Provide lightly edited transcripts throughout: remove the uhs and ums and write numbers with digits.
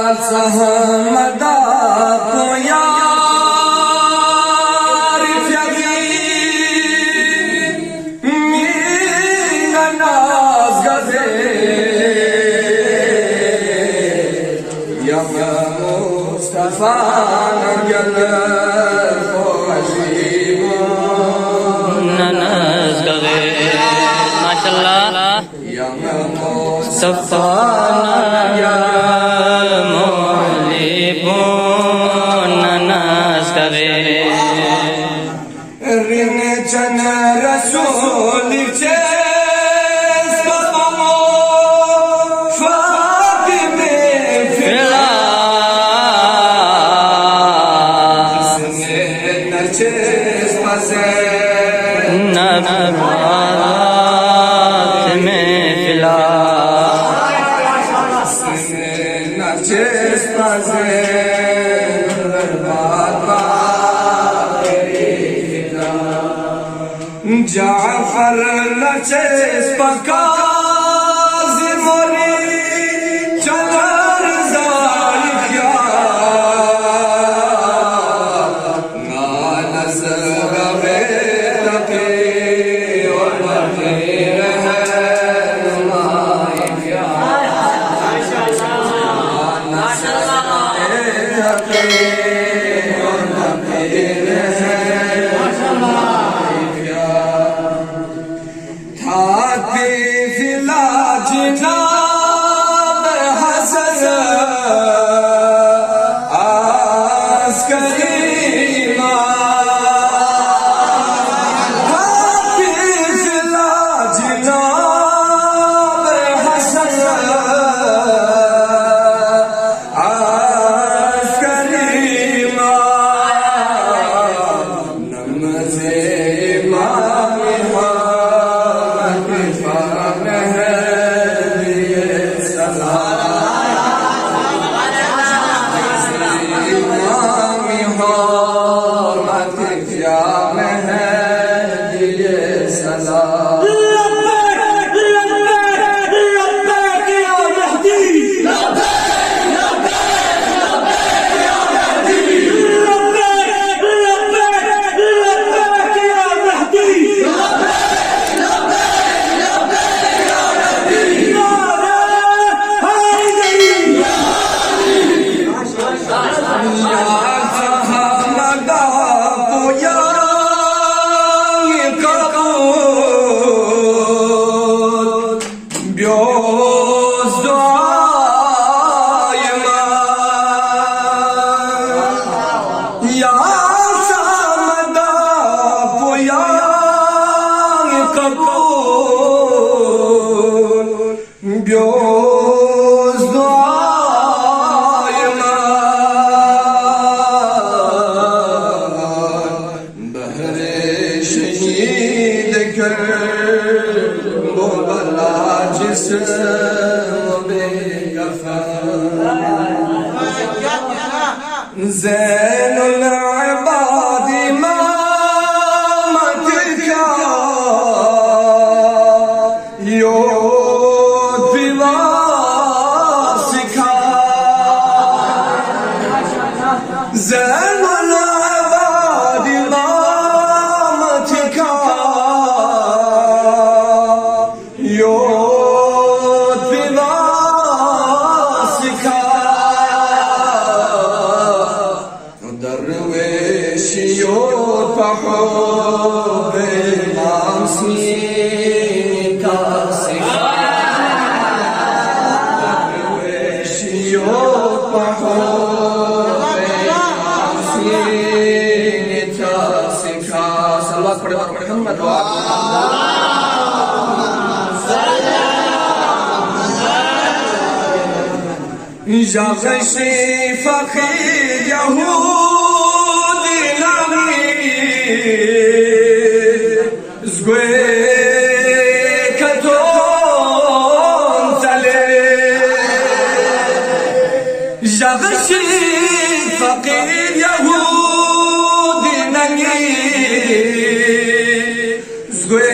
सहमदा को यार फ्यागी मीना नाज गजे यम मुस्तफा नगल ननाज गजे माशाल्लाह यम मुस्तफा रसूल जाफर नचेस पकाज़ मोरी चलर ज़ालिया नानस गवे तके और बते रहे माया नानस गवे तके और बते रहे जनाब हसन आस्करीमा हाफिज़ ला जनाब हसन आस्करीमा नमज़े ज़ैनुल इबाद इमामत का यो दिवा सिखा ज़ैनुल इबाद इमामत का यो दिवा सिखा या गशी फकीर यहूदी नमी zgwe katon tale ya gshi faqir yahudi nangi zgwe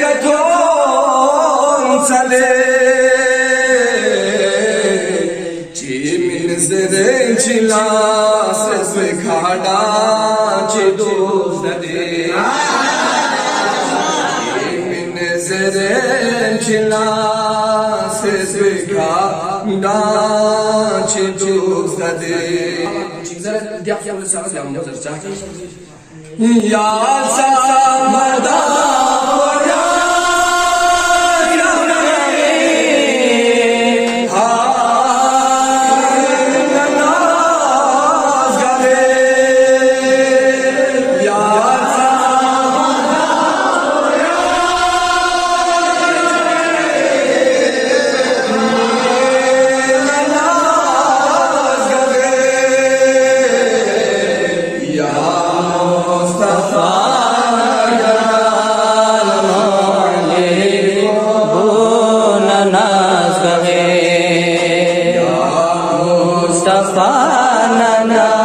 katon tale Kimin zırhçılar sesi kardeşi dostları Kimin zırhçılar sesi kardeşi dostları Ya samada Mustafa nana